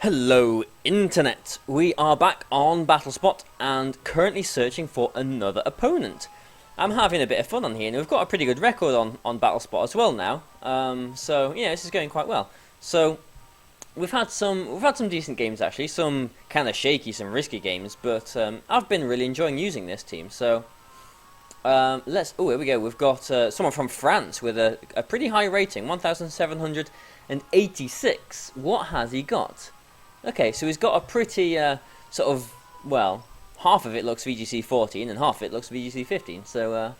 Hello Internet! We are back on BattleSpot and currently searching for another opponent. I'm having a bit of fun on here and we've got a pretty good record on BattleSpot as well now. So yeah, this is going quite well. So we've had some decent games actually, some kind of shaky, some risky games, but I've been really enjoying using this team. So here we go. We've got someone from France with a pretty high rating, 1,786. What has he got? Okay, so he's got a pretty well, half of it looks VGC 14 and half of it looks VGC 15. So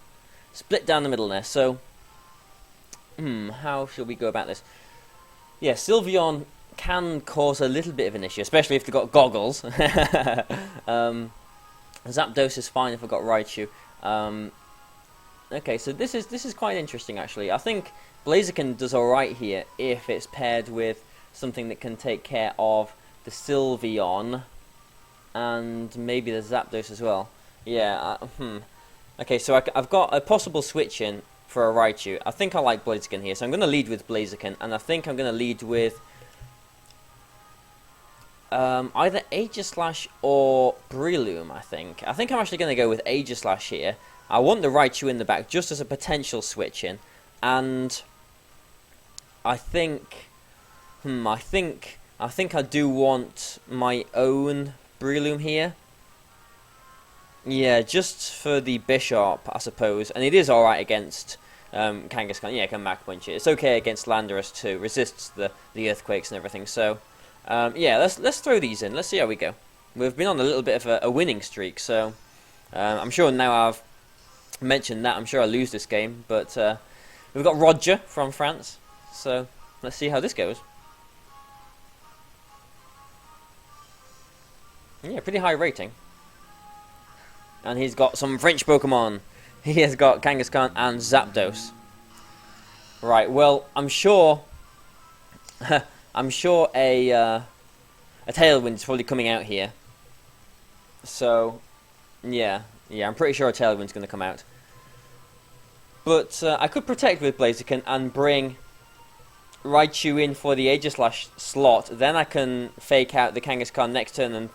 split down the middle there. So how shall we go about this? Yeah, Sylveon can cause a little bit of an issue, especially if they've got goggles. Zapdos is fine if I've got Raichu. Okay, so this is quite interesting actually. I think Blaziken does alright here if it's paired with something that can take care of the Sylveon and maybe the Zapdos as well. Yeah, Okay, so I've got a possible switch in for a Raichu. I think I like Blaziken here, so I'm going to lead with Blaziken, and I think I'm going to lead with either Aegislash or Breloom, I think. I think I'm actually going to go with Aegislash here. I want the Raichu in the back just as a potential switch in, and I think I do want my own Breloom here. Yeah, just for the Bishop, I suppose. And it is alright against Kangaskhan. Yeah, I can Mach Punch it. It's okay against Landorus too. Resists the Earthquakes and everything. So, yeah, let's throw these in. Let's see how we go. We've been on a little bit of a winning streak, so I'm sure now I've mentioned that, I'm sure I'll lose this game. But we've got Roger from France. So, let's see how this goes. Yeah, pretty high rating. And he's got some French Pokemon. He has got Kangaskhan and Zapdos. Right, well, I'm sure a Tailwind is probably coming out here. So, yeah, I'm pretty sure a Tailwind's going to come out. But I could protect with Blaziken and bring Raichu in for the Aegislash slot, then I can fake out the Kangaskhan next turn and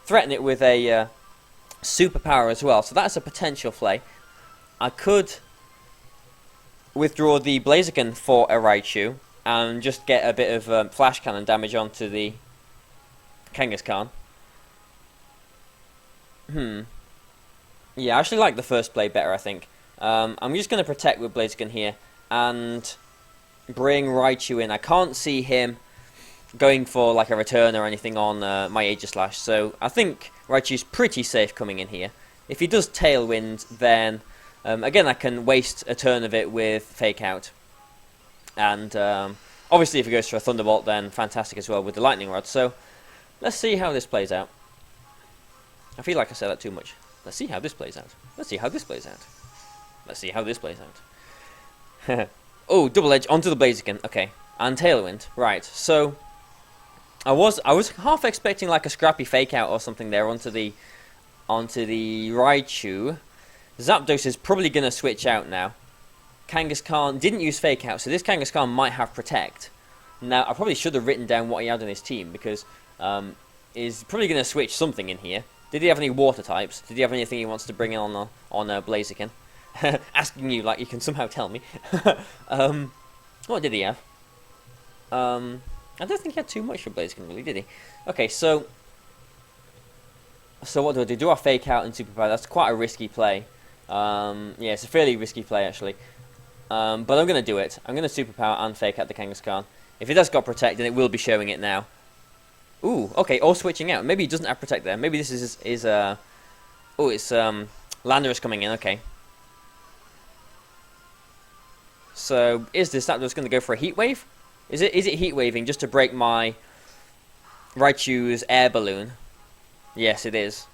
threaten it with a superpower as well. So that's a potential play. I could withdraw the Blaziken for a Raichu and just get a bit of Flash Cannon damage onto the Kangaskhan. Yeah, I actually like the first play better, I think. I'm just going to protect with Blaziken here and bring Raichu in. I can't see him going for like a return or anything on my Aegislash, so I think Raichu's pretty safe coming in here. If he does Tailwind, then again I can waste a turn of it with Fake Out. And obviously if he goes for a Thunderbolt, then fantastic as well with the Lightning Rod. So let's see how this plays out. I feel like I said that too much. Let's see how this plays out. Let's see how this plays out. Let's see how this plays out. Oh, Double Edge onto the Blaziken. Okay, and Tailwind. Right. So I was half expecting like a scrappy Fake Out or something there onto the Raichu. Zapdos is probably gonna switch out now. Kangaskhan didn't use Fake Out, so this Kangaskhan might have Protect. Now I probably should have written down what he had on his team because he's probably gonna switch something in here. Did he have any Water types? Did he have anything he wants to bring in on Blaziken? Asking you like you can somehow tell me. What did he have? I don't think he had too much for Blaziken, really, did he? Okay, so what do? Do I Fake Out and Superpower? That's quite a risky play. Yeah, it's a fairly risky play, actually. But I'm going to do it. I'm going to Superpower and Fake Out the Kangaskhan. If it has got Protect, then it will be showing it now. Ooh, okay, or switching out. Maybe he doesn't have Protect there. Maybe this is oh, it's Landorus coming in, okay. So, is this Zapdos going to go for a Heat Wave? Is it Heat Waving just to break my Raichu's air balloon? Yes, it is.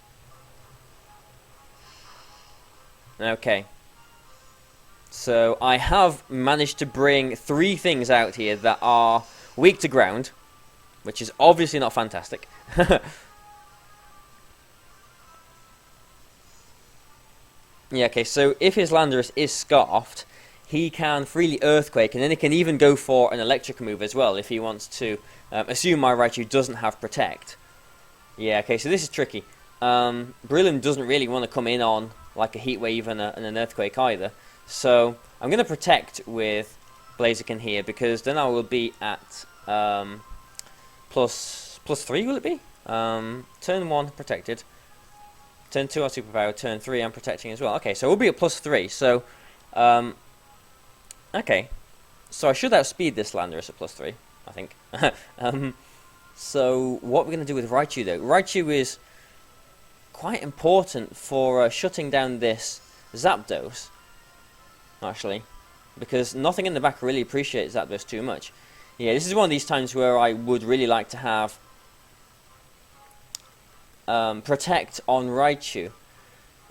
Okay. So, I have managed to bring 3 things out here that are weak to ground, which is obviously not fantastic. Yeah, okay, so if his Landorus is Scarfed, he can freely Earthquake, and then he can even go for an Electric move as well if he wants to. Assume my Raichu doesn't have Protect. Yeah, okay, so this is tricky. Breloom doesn't really want to come in on like a Heat Wave and an Earthquake either. So I'm going to Protect with Blaziken here, because then I will be at plus 3, will it be? Turn 1 protected. Turn 2 our superpower, turn 3 I'm protecting as well. Okay, so we'll be at plus 3, so okay. So I should outspeed this Landorus at plus 3, I think. So what we're going to do with Raichu though. Raichu is quite important for shutting down this Zapdos, actually, because nothing in the back really appreciates Zapdos too much. Yeah, this is one of these times where I would really like to have Protect on Raichu.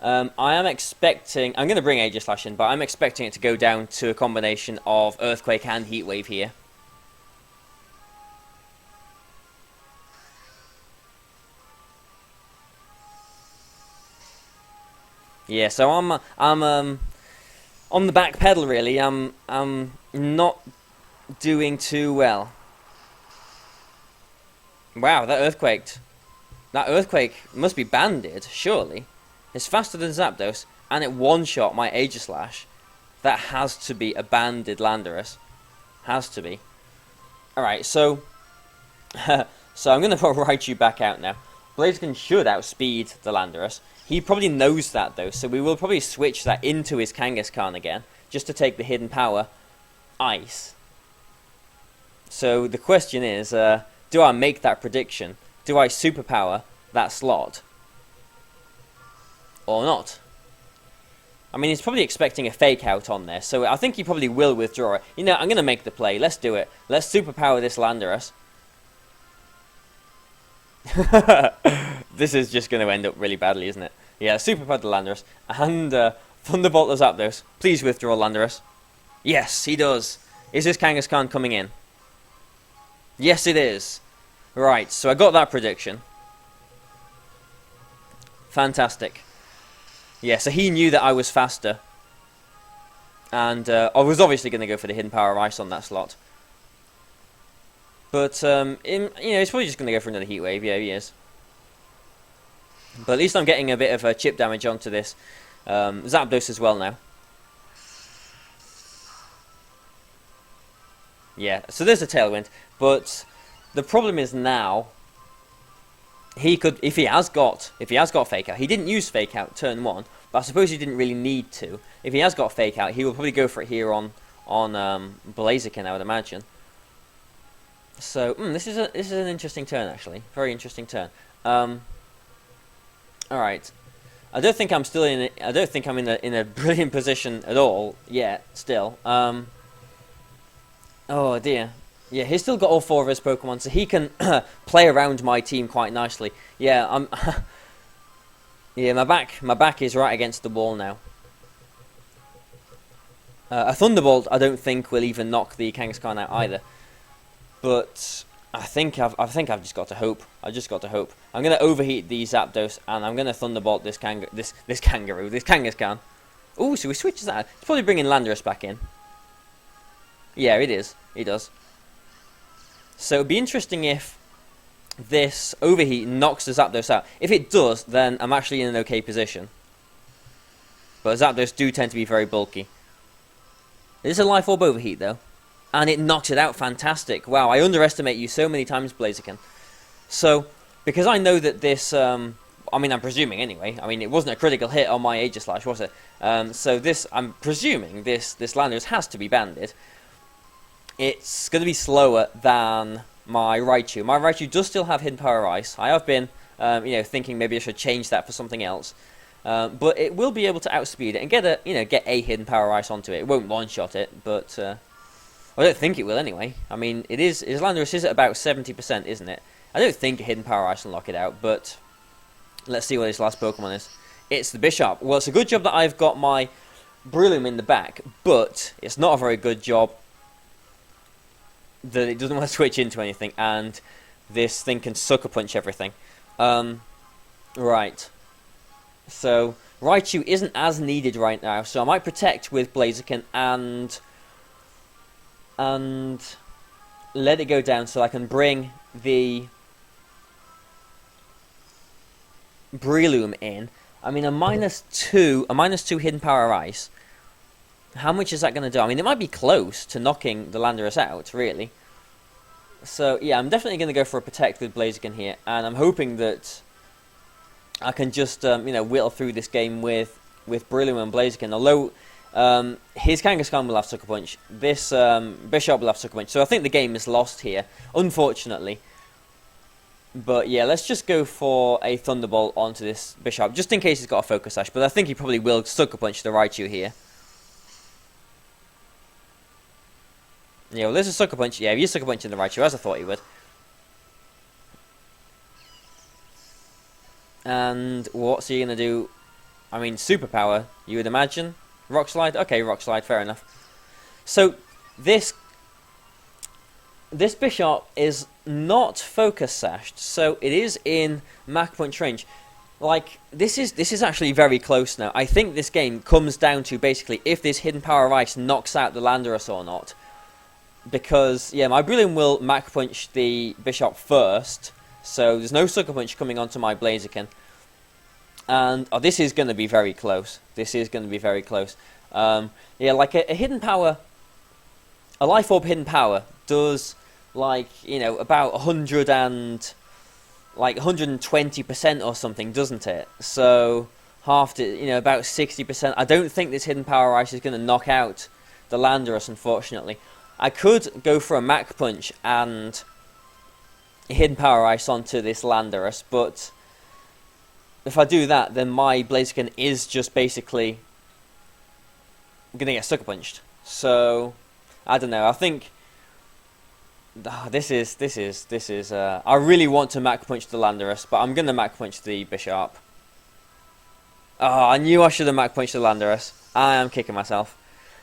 I am expecting, I'm going to bring Aegislash in, but I'm expecting it to go down to a combination of Earthquake and Heat Wave here. Yeah, so I'm on the back pedal really. I'm not doing too well. Wow, that Earthquake must be banded, surely. It's faster than Zapdos, and it one-shot my Aegislash. That has to be a banded Landorus. Has to be. Alright, so so I'm going to put Raichu back out now. Blaziken should outspeed the Landorus. He probably knows that though, so we will probably switch that into his Kangaskhan again, just to take the hidden power, Ice. So the question is, do I make that prediction? Do I superpower that slot? Or not? I mean, he's probably expecting a fake out on there, so I think he probably will withdraw it. You know, I'm going to make the play. Let's do it. Let's superpower this Landorus. This is just going to end up really badly, isn't it? Yeah, superpower the Landorus. And Thunderbolt the Zapdos. Please withdraw Landorus. Yes, he does. Is this Kangaskhan coming in? Yes, it is. Right, so I got that prediction. Fantastic. Yeah, so he knew that I was faster. And I was obviously going to go for the hidden power of Ice on that slot. But, you know, he's probably just going to go for another Heat Wave. Yeah, he is. But at least I'm getting a bit of chip damage onto this Zapdos as well now. Yeah, so there's a Tailwind. But the problem is now, he could, if he has got Fake Out, he didn't use Fake Out turn 1, but I suppose he didn't really need to. If he has got Fake Out, he will probably go for it here on Blaziken, I would imagine. So this is an interesting turn actually, very interesting turn. All right, I don't think I'm still in. I don't think I'm in a brilliant position at all yet. Still, oh dear. Yeah, he's still got all 4 of his Pokemon, so he can play around my team quite nicely. Yeah, yeah, my back is right against the wall now. A Thunderbolt, I don't think will even knock the Kangaskhan out either. But I think I've just got to hope. I just got to hope. I'm gonna overheat the Zapdos, and I'm gonna Thunderbolt this Kangaskhan. Ooh, so we switches that. It's probably bringing Landorus back in. Yeah, it is. It does. So it'd be interesting if this overheat knocks the Zapdos out. If it does, then I'm actually in an okay position. But Zapdos do tend to be very bulky. It is a Life Orb overheat though. And it knocks it out. Fantastic. Wow, I underestimate you so many times, Blaziken. So, because I know that this, I mean, I'm presuming anyway. I mean, it wasn't a critical hit on my Aegislash, was it? So this, I'm presuming this Landorus has to be banded. It's going to be slower than my Raichu. My Raichu does still have Hidden Power Ice. I have been, you know, thinking maybe I should change that for something else. But it will be able to outspeed it and get a Hidden Power Ice onto it. It won't one-shot it, but I don't think it will anyway. I mean, his Landorus is at about 70%, isn't it? I don't think a Hidden Power Ice will knock it out, but let's see what his last Pokemon is. It's the Bishop. Well, it's a good job that I've got my Breloom in the back, but it's not a very good job that it doesn't want to switch into anything, and this thing can Sucker Punch everything. Right. So, Raichu isn't as needed right now, so I might protect with Blaziken and let it go down so I can bring the Breloom in. I mean, a -2 hidden power ice. How much is that going to do? I mean, it might be close to knocking the Landorus out, really. So, yeah, I'm definitely going to go for a protect with Blaziken here, and I'm hoping that I can just, you know, whittle through this game with Breloom and Blaziken. Although his Kangaskhan will have Sucker Punch, this Bishop will have Sucker Punch. So I think the game is lost here, unfortunately. But yeah, let's just go for a Thunderbolt onto this Bishop, just in case he's got a Focus Sash. But I think he probably will Sucker Punch the Raichu here. Yeah, well, there's a Sucker Punch. Yeah, he's Sucker Punching the Raichu, as I thought he would. And what's he going to do? I mean, Superpower, you would imagine. Rock Slide? Okay, Rock Slide, fair enough. So, this Bishop is not Focus Sashed, so it is in Mach Punch range. Like, this is actually very close now. I think this game comes down to, basically, if this Hidden Power of Ice knocks out the Landorus or not. Because, yeah, my Breloom will Mach Punch the Bishop first, so there's no Sucker Punch coming onto my Blaziken. And, oh, this is going to be very close. This is going to be very close. Yeah, like a Hidden Power, a Life Orb Hidden Power does, like, you know, about 120% or something, doesn't it? So, half to, you know, about 60%. I don't think this Hidden Power Ice is going to knock out the Landorus, unfortunately. I could go for a Mach Punch and Hidden Power Ice onto this Landorus, but if I do that, then my Blaziken is just basically going to get Sucker Punched. So, I don't know. I think this is. I really want to Mach Punch the Landorus, but I'm going to Mach Punch the Bishop. Oh, I knew I should have Mach Punched the Landorus. I am kicking myself.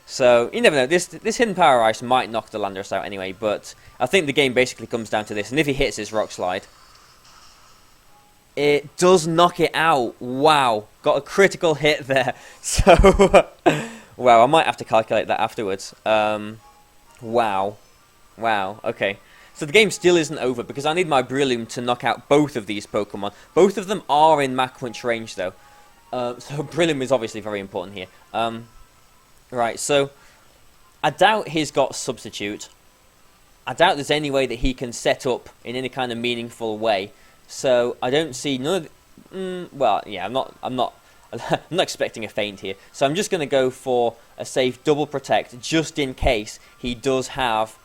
So, you never know, this Hidden Power Ice might knock the Landorus out anyway, but I think the game basically comes down to this, and if he hits his Rock Slide, it does knock it out. Wow, got a critical hit there. So, wow, I might have to calculate that afterwards. Wow, okay. So the game still isn't over, because I need my Breloom to knock out both of these Pokemon. Both of them are in Mach Punch range, though. So Breloom is obviously very important here. Right, so I doubt he's got Substitute. I doubt there's any way that he can set up in any kind of meaningful way. So I don't see none of well, yeah, I'm not expecting a feint here. So I'm just going to go for a safe double protect just in case he does have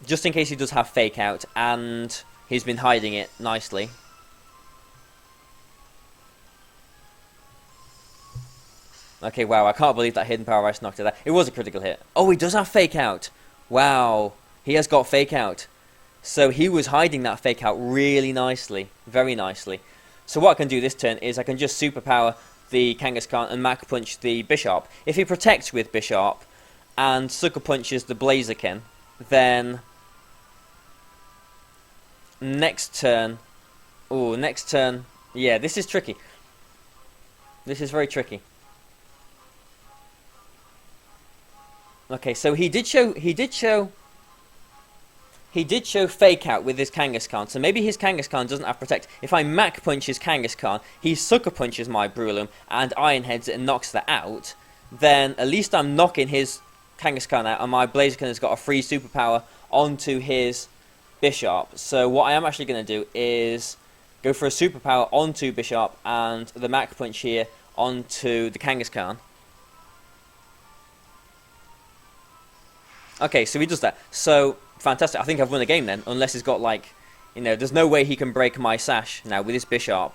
Fake Out, and he's been hiding it nicely. Okay, wow, I can't believe that Hidden Power Ice knocked it out. It was a critical hit. Oh, he does have Fake Out. Wow, he has got Fake Out. So he was hiding that Fake Out really nicely. Very nicely. So what I can do this turn is I can just Superpower the Kangaskhan and Mach Punch the Bishop. If he protects with Bishop and Sucker Punches the Blaziken, then next turn... Ooh, next turn... Yeah, this is tricky. This is very tricky. Okay, so he did show Fake Out with his Kangaskhan, so maybe his Kangaskhan doesn't have Protect. If I Mach Punch his Kangaskhan, he Sucker Punches my Breloom and Iron Heads it and knocks that out, then at least I'm knocking his Kangaskhan out, and my Blaziken has got a free Superpower onto his Bishop. So what I am actually going to do is go for a Superpower onto Bishop and the Mach Punch here onto the Kangaskhan. Okay, so he does that. So, fantastic. I think I've won the game then, unless he's got, like, you know, there's no way he can break my Sash now with his Bishop.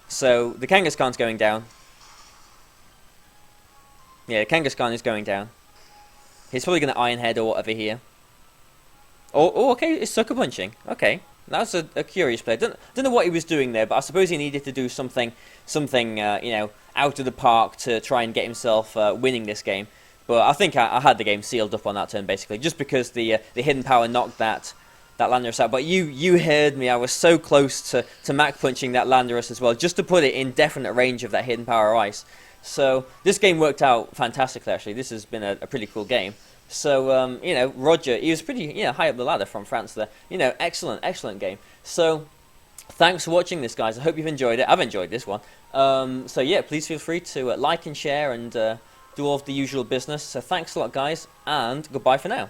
So, the Kangaskhan's going down. Yeah, the Kangaskhan is going down. He's probably going to Iron Head or whatever here. Oh, okay, it's Sucker Punching. Okay, that's a curious play. Don't know what he was doing there, but I suppose he needed to do something, you know, out of the park to try and get himself winning this game. But I think I had the game sealed up on that turn, basically, just because the Hidden Power knocked that that Landorus out. But you heard me. I was so close to Mach punching that Landorus as well, just to put it in definite range of that hidden power ice. So this game worked out fantastically. Actually, this has been a pretty cool game. So you know, Roger, he was pretty high up the ladder from France there. You know, excellent game. So thanks for watching this, guys. I hope you've enjoyed it. I've enjoyed this one. So yeah, please feel free to like and share and do all of the usual business. So thanks a lot, guys, and goodbye for now.